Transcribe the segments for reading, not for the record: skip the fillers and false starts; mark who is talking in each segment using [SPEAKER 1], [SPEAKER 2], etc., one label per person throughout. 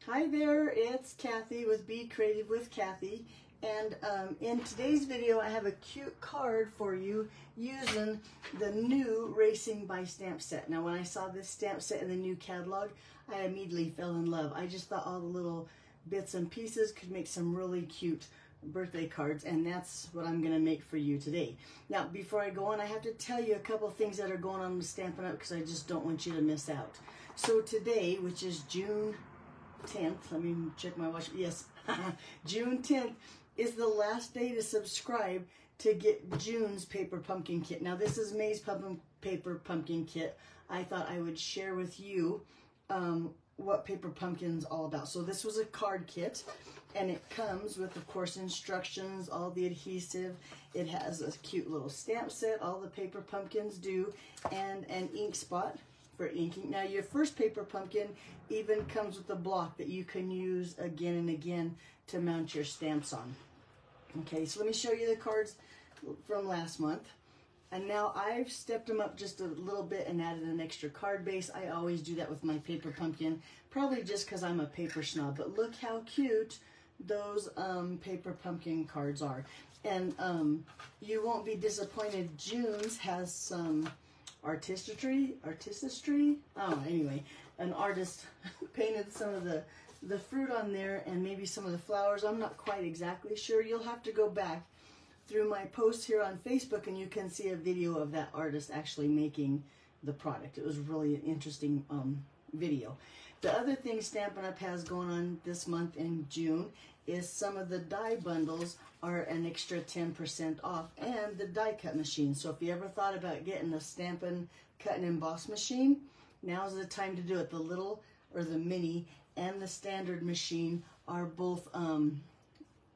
[SPEAKER 1] Hi there, it's Kathy with Be Creative with Kathy, and in today's video I have a cute card for you using the new Racing by Stamp set. Now when I saw this stamp set in the new catalog, I immediately fell in love. I just thought all the little bits and pieces could make some really cute birthday cards, and that's what I'm going to make for you today. Now before I go on, I have to tell you a couple things that are going on with Stampin' Up! Because I just don't want you to miss out. So today, which is June 10th, let me check my watch. Yes, June 10th is the last day to subscribe to get June's paper pumpkin kit. Now this is May's paper pumpkin kit. I thought I would share with you what paper pumpkin's all about. So this was a card kit, and it comes with, of course, instructions, all the adhesive. It has a cute little stamp set, all the paper pumpkins do, and an ink spot for inking. Now your first paper pumpkin even comes with a block that you can use again and again to mount your stamps on. Okay, so let me show you the cards from last month. And now I've stepped them up just a little bit and added an extra card base. I always do that with my paper pumpkin, probably just because I'm a paper snob. But look how cute those paper pumpkin cards are. And you won't be disappointed. June's has some artistry. Oh, anyway, an artist painted some of the fruit on there and maybe some of the flowers. I'm not quite exactly sure. You'll have to go back through my post here on Facebook and you can see a video of that artist actually making the product. It was really an interesting video. The other thing Stampin' Up! Has going on this month in June is some of the die bundles are an extra 10% off, and the die cut machine. So if you ever thought about getting a Stampin' Cut and Emboss machine, now's the time to do it. The little or the mini and the standard machine are both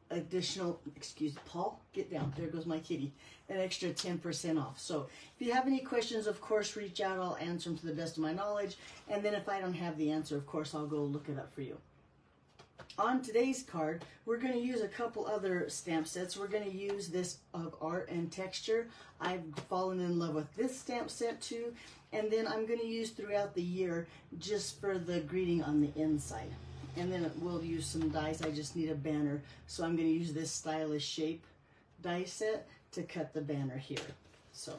[SPEAKER 1] additional, excuse me, Paul, get down, there goes my kitty, an extra 10% off. So if you have any questions, of course, reach out. I'll answer them to the best of my knowledge, and then if I don't have the answer, of course, I'll go look it up for you. On today's card, we're going to use a couple other stamp sets. We're going to use this of Art and Texture. I've fallen in love with this stamp set too, and then I'm going to use throughout the year just for the greeting on the inside. And then we'll use some dies. I just need a banner, so I'm going to use this Stylish Shape die set to cut the banner here. So,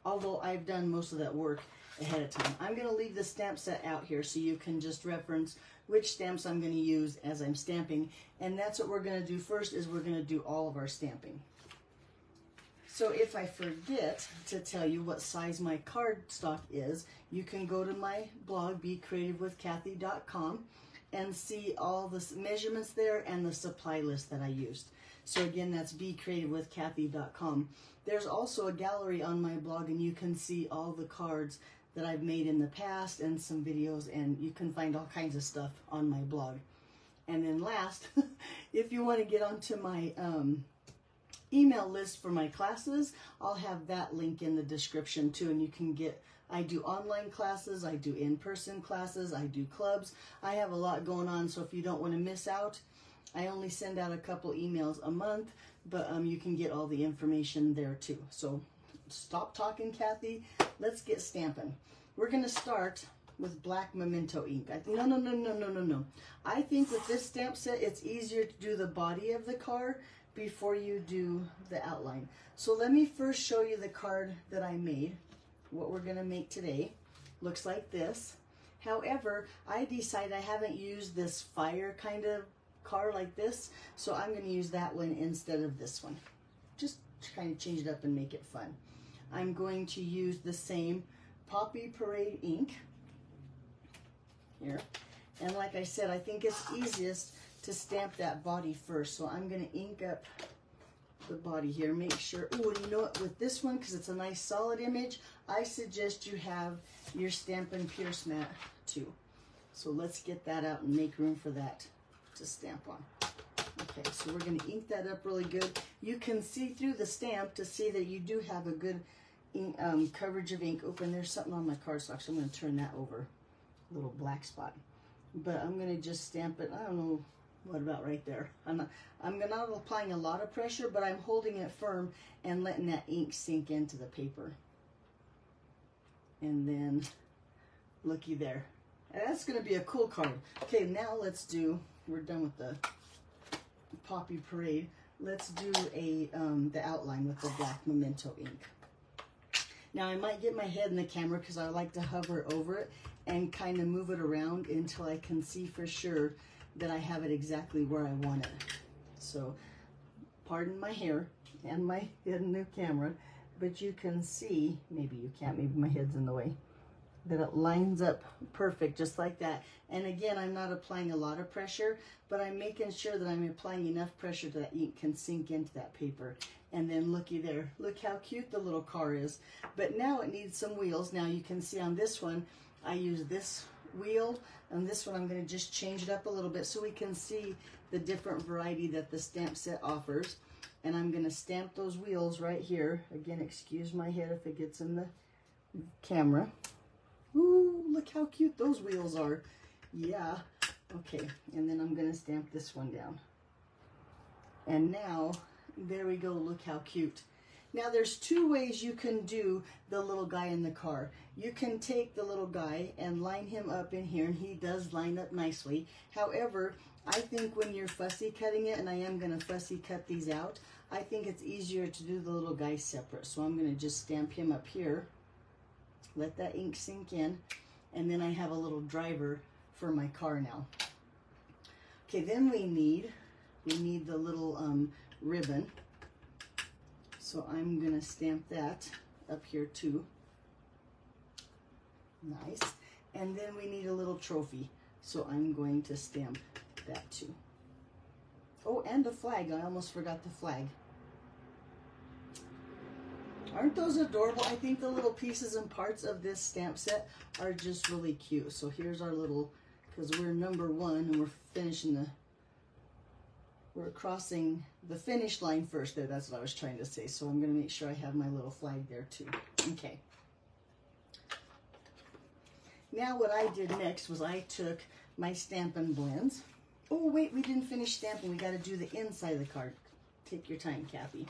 [SPEAKER 1] although I've done most of that work ahead of time, I'm going to leave the stamp set out here so you can just reference which stamps I'm going to use as I'm stamping. And that's what we're going to do first, is we're going to do all of our stamping. So if I forget to tell you what size my cardstock is, you can go to my blog, BeCreativeWithKathy.com, and see all the measurements there and the supply list that I used. So again, that's BeCreativeWithKathy.com. There's also a gallery on my blog, and you can see all the cards that I've made in the past and some videos, and you can find all kinds of stuff on my blog. And then last, if you want to get onto my email list for my classes, I'll have that link in the description too, and you can get, I do online classes, I do in-person classes, I do clubs. I have a lot going on, so if you don't want to miss out, I only send out a couple emails a month, but you can get all the information there too. So stop talking, Kathy. Let's get stamping. We're going to start with black Memento ink. No. I think with this stamp set, it's easier to do the body of the card before you do the outline. So let me first show you the card that I made. What we're going to make today looks like this. However, I decided I haven't used this fire kind of card like this, so I'm going to use that one instead of this one. Just to kind of change it up and make it fun. I'm going to use the same Poppy Parade ink here. And like I said, I think it's easiest to stamp that body first. So I'm going to ink up the body here. Make sure, oh, you know what, with this one, because it's a nice solid image, I suggest you have your Stampin' Pierce mat too. So let's get that out and make room for that to stamp on. Okay, so we're going to ink that up really good. You can see through the stamp to see that you do have a good ink, coverage of ink. Open, there's something on my cardstock, so I'm going to turn that over. A little black spot. But I'm going to just stamp it, I don't know, what about right there? I'm not applying a lot of pressure, but I'm holding it firm and letting that ink sink into the paper. And then, looky there. That's going to be a cool card. Okay, now let's do, we're done with the Poppy Parade. Let's do the outline with the black Memento ink. Now I might get my head in the camera because I like to hover over it and kind of move it around until I can see for sure that I have it exactly where I want it. So pardon my hair and my head in the camera, but you can see, maybe you can't, maybe my head's in the way, that it lines up perfect just like that. And again, I'm not applying a lot of pressure, but I'm making sure that I'm applying enough pressure that ink can sink into that paper. And then looky there, look how cute the little car is. But now it needs some wheels. Now you can see on this one, I use this wheel, and this one I'm going to just change it up a little bit so we can see the different variety that the stamp set offers. And I'm going to stamp those wheels right here. Again, excuse my head if it gets in the camera. Ooh, look how cute those wheels are. Yeah. Okay, and then I'm going to stamp this one down. And now, there we go, look how cute. Now there's two ways you can do the little guy in the car. You can take the little guy and line him up in here, and he does line up nicely. However, I think when you're fussy cutting it, and I am going to fussy cut these out, I think it's easier to do the little guy separate. So I'm going to just stamp him up here, let that ink sink in, and then I have a little driver for my car now. Okay, then we need the little ribbon. So I'm going to stamp that up here too. Nice. And then we need a little trophy. So I'm going to stamp that too. Oh, and a flag. I almost forgot the flag. Aren't those adorable? I think the little pieces and parts of this stamp set are just really cute. So here's our little, because we're number 1 and we're crossing the finish line first there. That's what I was trying to say. So I'm going to make sure I have my little flag there too. Okay. Now what I did next was I took my Stampin' Blends. Oh, wait, we didn't finish stamping. We got to do the inside of the card. Take your time, Kathy.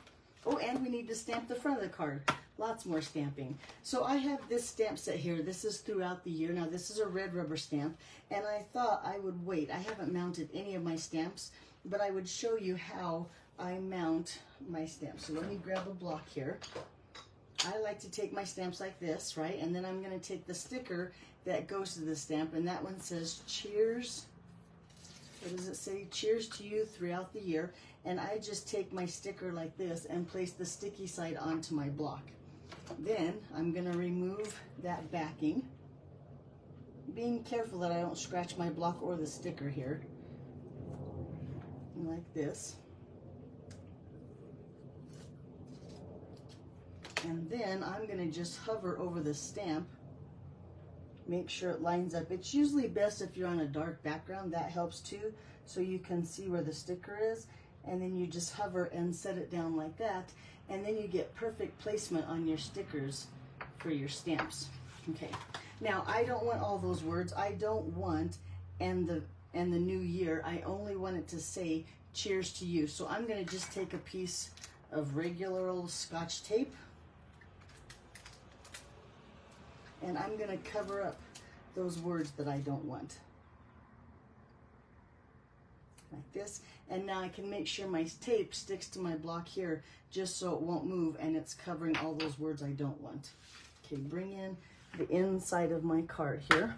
[SPEAKER 1] Oh, and we need to stamp the front of the card. Lots more stamping. So I have this stamp set here. This is throughout the year. Now, this is a red rubber stamp, and I thought I would wait. I haven't mounted any of my stamps, but I would show you how I mount my stamps. So let me grab a block here. I like to take my stamps like this, right? And then I'm going to take the sticker that goes to the stamp, and that one says, cheers. What does it say? Cheers to you throughout the year. And I just take my sticker like this and place the sticky side onto my block. Then I'm going to remove that backing, being careful that I don't scratch my block or the sticker here. Like this. And then I'm going to just hover over the stamp, make sure it lines up. It's usually best if you're on a dark background. That helps too, so you can see where the sticker is. And then you just hover and set it down like that, and then you get perfect placement on your stickers for your stamps. Okay, now I don't want all those words. I don't want and the new year. I only want it to say cheers to you. So I'm going to just take a piece of regular old Scotch tape, and I'm going to cover up those words that I don't want. Like this. And now I can make sure my tape sticks to my block here just so it won't move, and it's covering all those words I don't want. Okay, bring in the inside of my card here,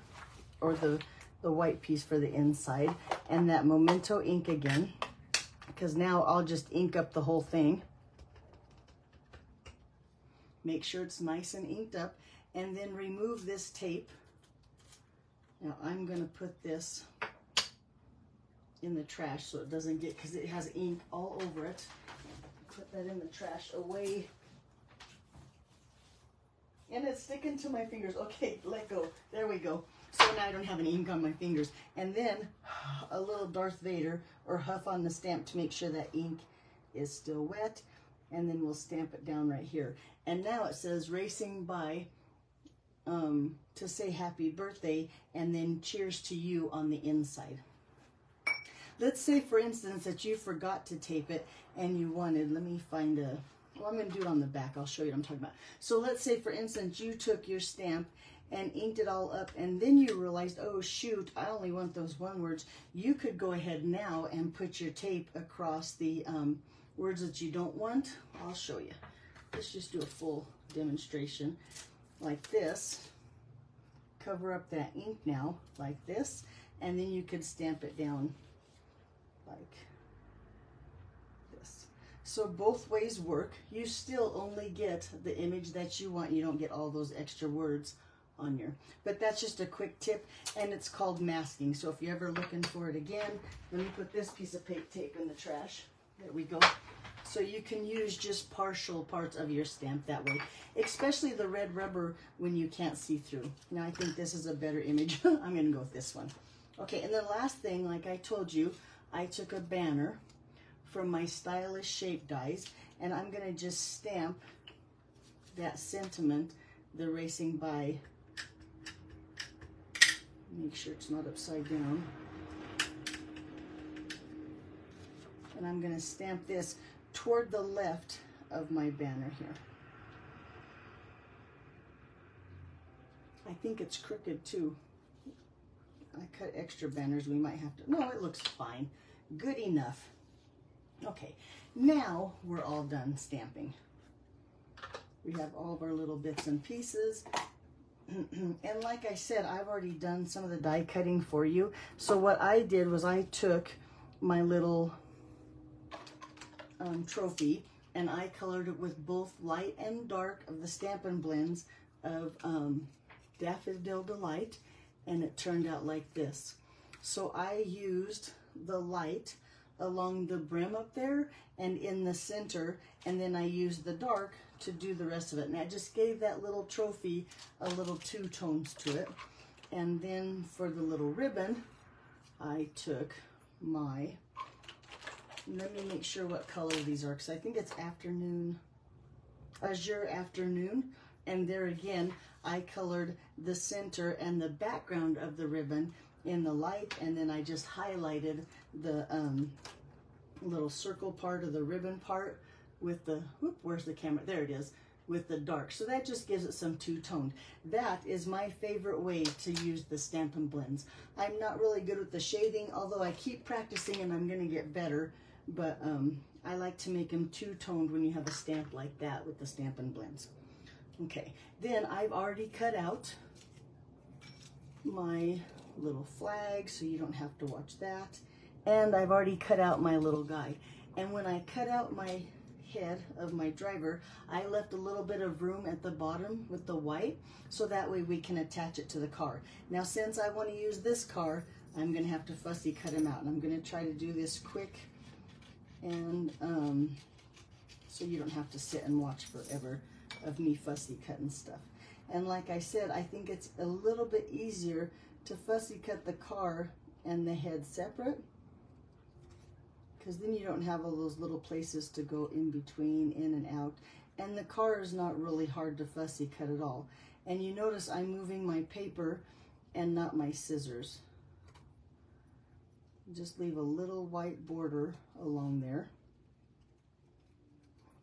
[SPEAKER 1] or the white piece for the inside, and that Memento ink again, because now I'll just ink up the whole thing. Make sure it's nice and inked up, and then remove this tape. Now I'm going to put this in the trash so it doesn't get, because it has ink all over it. Put that in the trash away. And it's sticking to my fingers. Okay, let go. There we go. So now I don't have any ink on my fingers. And then a little Darth Vader or huff on the stamp to make sure that ink is still wet. And then we'll stamp it down right here. And now it says racing by to say happy birthday, and then cheers to you on the inside. Let's say, for instance, that you forgot to tape it and you wanted, let me find well, I'm going to do it on the back. I'll show you what I'm talking about. So let's say, for instance, you took your stamp and inked it all up, and then you realized, oh shoot, I only want those one words, you could go ahead now and put your tape across the words that you don't want. I'll show you. Let's just do a full demonstration like this. Cover up that ink now like this, and then you could stamp it down like this. So both ways work. You still only get the image that you want. You don't get all those extra words on your, but that's just a quick tip, and it's called masking. So if you're ever looking for it again, let me put this piece of tape in the trash. There we go. So you can use just partial parts of your stamp that way, especially the red rubber when you can't see through. Now I think this is a better image. I'm going to go with this one. Okay, and the last thing, like I told you, I took a banner from my Stylish Shape dies, and I'm going to just stamp that sentiment, the racing by. Make sure it's not upside down. And I'm going to stamp this toward the left of my banner here. I think it's crooked too. I cut extra banners. We might have to, no, it looks fine. Good enough. Okay, now we're all done stamping. We have all of our little bits and pieces. And like I said, I've already done some of the die cutting for you. So what I did was I took my little trophy, and I colored it with both light and dark of the Stampin' Blends of Daffodil Delight, and it turned out like this. So I used the light along the brim up there and in the center, and then I used the dark to do the rest of it. And I just gave that little trophy a little two tones to it. And then for the little ribbon, I took my, let me make sure what color these are, because I think it's afternoon, Azure Afternoon. And there again, I colored the center and the background of the ribbon in the light, and then I just highlighted the little circle part of the ribbon part with the, whoop, where's the camera? There it is, with the dark. So that just gives it some two-toned. That is my favorite way to use the Stampin' Blends. I'm not really good with the shading, although I keep practicing and I'm gonna get better, but I like to make them two-toned when you have a stamp like that with the Stampin' Blends. Okay, then I've already cut out my little flag, so you don't have to watch that. And I've already cut out my little guy. And when I cut out my head of my driver, I left a little bit of room at the bottom with the white, so that way we can attach it to the car. Now, since I want to use this car, I'm going to have to fussy cut him out. And I'm going to try to do this quick, and so you don't have to sit and watch forever of me fussy cutting stuff. And like I said, I think it's a little bit easier to fussy cut the car and the head separate, because then you don't have all those little places to go in between, in and out. And the car is not really hard to fussy cut at all. And you notice I'm moving my paper and not my scissors. Just leave a little white border along there.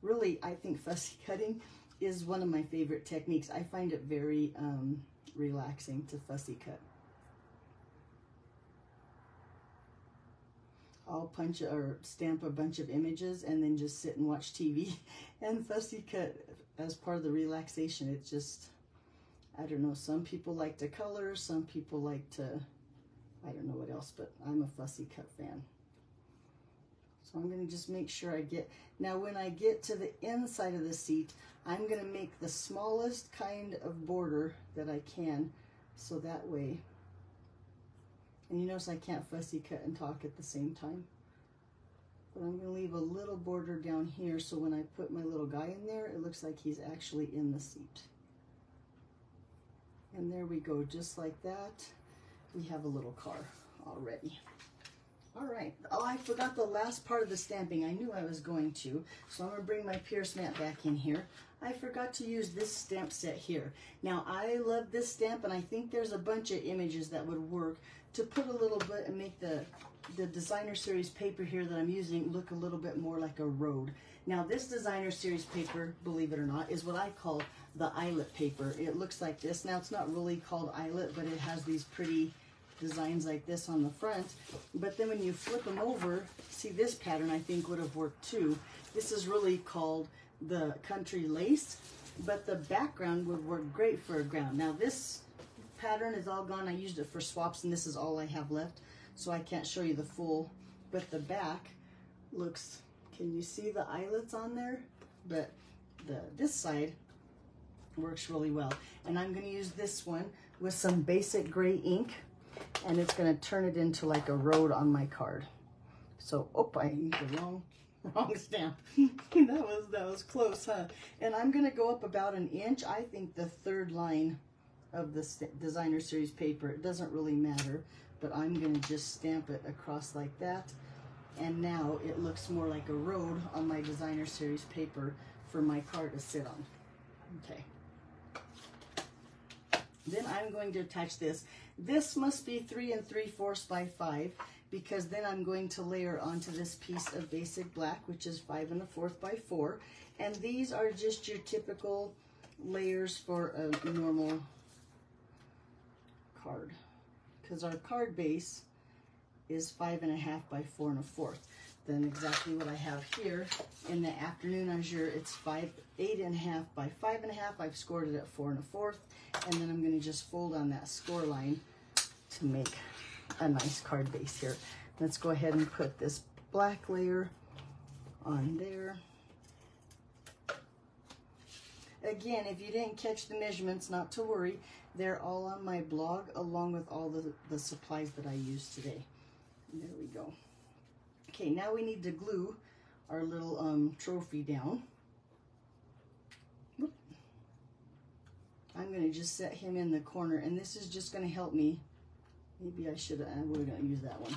[SPEAKER 1] Really, I think fussy cutting is one of my favorite techniques. I find it very relaxing to fussy cut. I'll punch or stamp a bunch of images and then just sit and watch TV and fussy cut as part of the relaxation. It's just, I don't know, some people like to color, some people like to, I don't know what else, but I'm a fussy cut fan. So I'm going to just make sure I get, now when I get to the inside of the seat, I'm going to make the smallest kind of border that I can, so that way. And you notice I can't fussy cut and talk at the same time. But I'm going to leave a little border down here, so when I put my little guy in there, it looks like he's actually in the seat. And there we go, just like that. We have a little car already. All right. Oh, I forgot the last part of the stamping. I knew I was going to. So I'm going to bring my Pierce mat back in here. I forgot to use this stamp set here. Now, I love this stamp, and I think there's a bunch of images that would work to put a little bit and make the designer series paper here that I'm using look a little bit more like a road. Now, this designer series paper, believe it or not, is what I call the eyelet paper. It looks like this. Now, it's not really called eyelet, but it has these pretty designs like this on the front. But then when you flip them over, see, this pattern I think would have worked too. This is really called the country lace, but the background would work great for a ground. Now this pattern is all gone. I used it for swaps, and this is all I have left, so I can't show you the full, but the back looks, can you see the eyelets on there? But this side works really well. And I'm going to use this one with some basic gray ink, and it's going to turn it into like a road on my card. So, oh, I used the wrong stamp. that was close, huh? And I'm going to go up about an inch. I think the third line of the designer series paper, it doesn't really matter, but I'm going to just stamp it across like that. And now it looks more like a road on my designer series paper for my card to sit on. Okay. Then I'm going to attach this. This must be 3 3/4 by 5, because then I'm going to layer onto this piece of basic black, which is 5 1/4 by 4. And these are just your typical layers for a normal card, because our card base is 5 1/2 by 4 1/4. Then exactly what I have here in the afternoon azure, it's 8 1/2 by 5 1/2. I've scored it at 4 1/4, and then I'm going to just fold on that score line to make a nice card base here. Let's go ahead and put this black layer on there. Again, if you didn't catch the measurements, not to worry. They're all on my blog, along with all the supplies that I used today. There we go. Okay, now we need to glue our little trophy down. Whoop. I'm going to just set him in the corner, and this is just going to help me. Maybe I should have, we're going to use that one.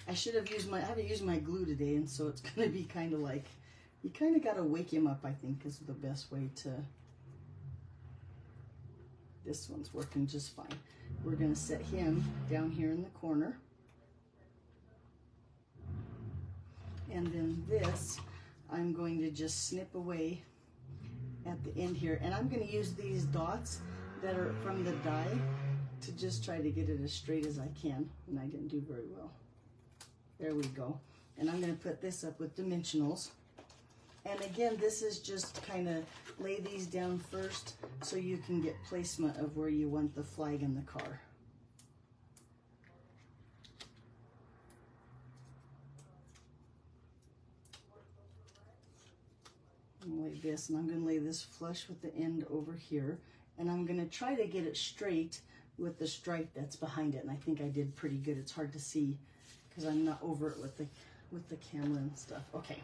[SPEAKER 1] I haven't used my glue today, and so it's going to be kind of like, you kind of got to wake him up, I think, is the best way to. This one's working just fine. We're going to set him down here in the corner. And then this, I'm going to just snip away at the end here. And I'm going to use these dots that are from the die to just try to get it as straight as I can. And I didn't do very well. There we go. And I'm going to put this up with dimensionals. And again, this is just kind of lay these down first so you can get placement of where you want the flag in the car. I'm going to lay this, and I'm going to lay this flush with the end over here. And I'm going to try to get it straight with the stripe that's behind it. And I think I did pretty good. It's hard to see because I'm not over it with the camera and stuff. Okay,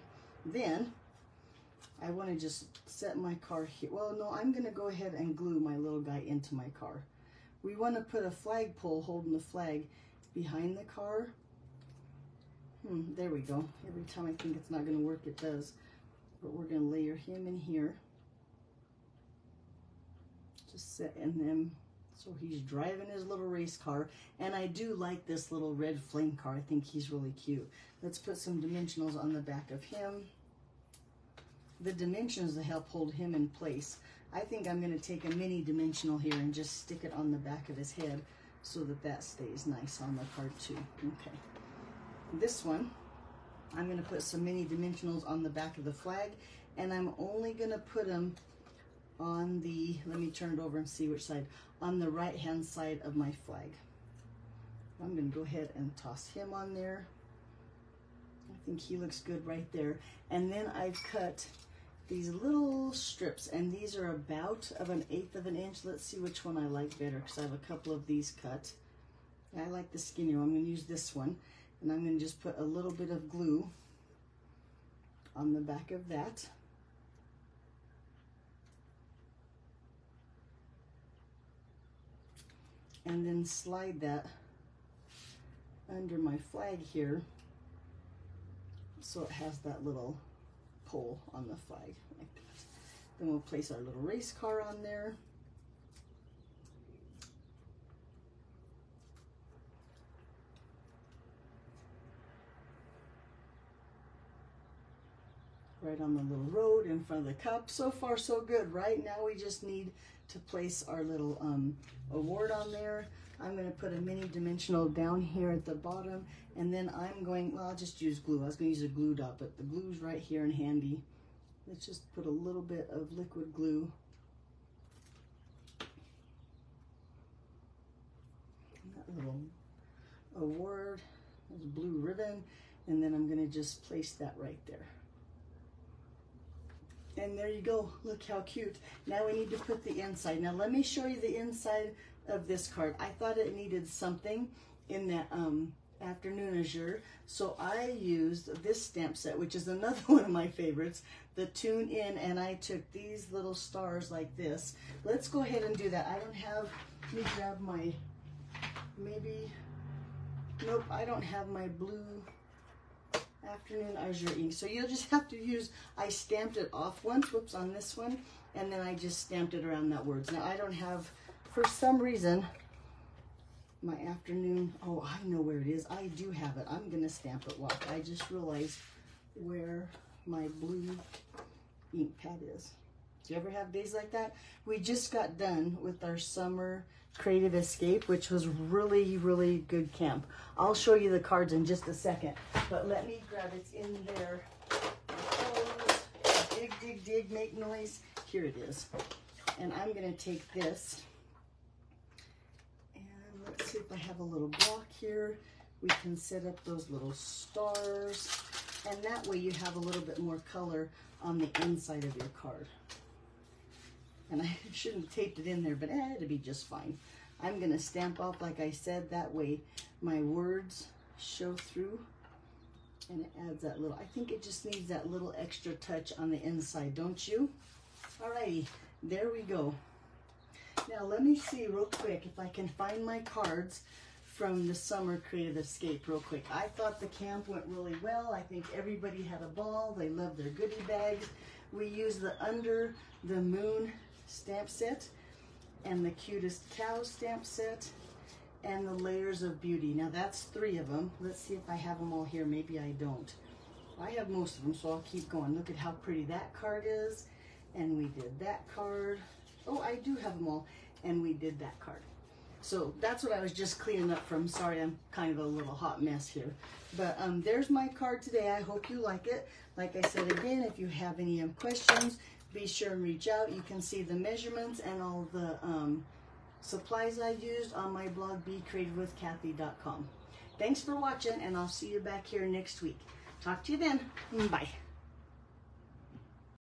[SPEAKER 1] then I want to just set my car here. Well, no, I'm going to go ahead and glue my little guy into my car. We want to put a flagpole holding the flag behind the car. There we go. Every time I think it's not going to work, it does. But we're going to layer him in here. Just setting them so he's driving his little race car. And I do like this little red flame car. I think he's really cute. Let's put some dimensionals on the back of him. The dimensions to help hold him in place. I think I'm going to take a mini dimensional here and just stick it on the back of his head so that that stays nice on the card too. Okay. This one, I'm going to put some mini dimensionals on the back of the flag, and I'm only going to put them on the, let me turn it over and see which side, on the right hand side of my flag. I'm going to go ahead and toss him on there. I think he looks good right there. And then I've cut these little strips, and these are about of 1/8 of an inch. Let's see which one I like better, because I have a couple of these cut. I like the skinnier one. I'm going to use this one, and I'm going to just put a little bit of glue on the back of that. And then slide that under my flag here So it has that little pole on the flag like that. Then we'll place our little race car on there. Right on the little road in front of the cup. So far so good, right? Now we just need to place our little award on there. I'm going to put a mini dimensional down here at the bottom, and then I'm going, well, I'll just use glue. I was going to use a glue dot, but the glue's right here and handy. Let's just put a little bit of liquid glue. And that little award, there's a blue ribbon, and then I'm going to just place that right there. And there you go. Look how cute. Now we need to put the inside. Now let me show you the inside of this card. I thought it needed something in that afternoon azure, so I used this stamp set, which is another one of my favorites, the Tune In, and I took these little stars like this. Let's go ahead and do that. I don't have, let me grab my, maybe, nope, I don't have my blue afternoon azure ink, so you'll just have to use, I stamped it off once, whoops, on this one, and then I just stamped it around that words. Now I don't have, for some reason, my afternoon, oh, I know where it is. I do have it. I'm gonna stamp it. Watch. I just realized where my blue ink pad is. Do you ever have days like that? We just got done with our summer creative escape, which was really, really good camp. I'll show you the cards in just a second, but let me grab it in there. Dig, dig, dig, make noise. Here it is. And I'm gonna take this, and let's see if I have a little block here. We can set up those little stars, and that way you have a little bit more color on the inside of your card. And I shouldn't have taped it in there, but it'll be just fine. I'm gonna stamp off, like I said, that way my words show through, and it adds that little, I think it just needs that little extra touch on the inside, don't you? Alrighty, there we go. Now let me see real quick if I can find my cards from the summer creative escape real quick. I thought the camp went really well. I think everybody had a ball. They loved their goodie bags. We used the Under the Moon stamp set and the Cutest Cow stamp set and the Layers of Beauty. Now that's 3 of them. Let's see if I have them all here. Maybe I don't. I have most of them, so I'll keep going. Look at how pretty that card is. And we did that card. Oh, I do have them all. And we did that card. So that's what I was just cleaning up from. Sorry, I'm kind of a little hot mess here. But there's my card today. I hope you like it. Like I said again, if you have any questions, be sure and reach out. You can see the measurements and all the supplies I used on my blog, BeCreativeWithKathy.com. Thanks for watching, and I'll see you back here next week. Talk to you then. Bye.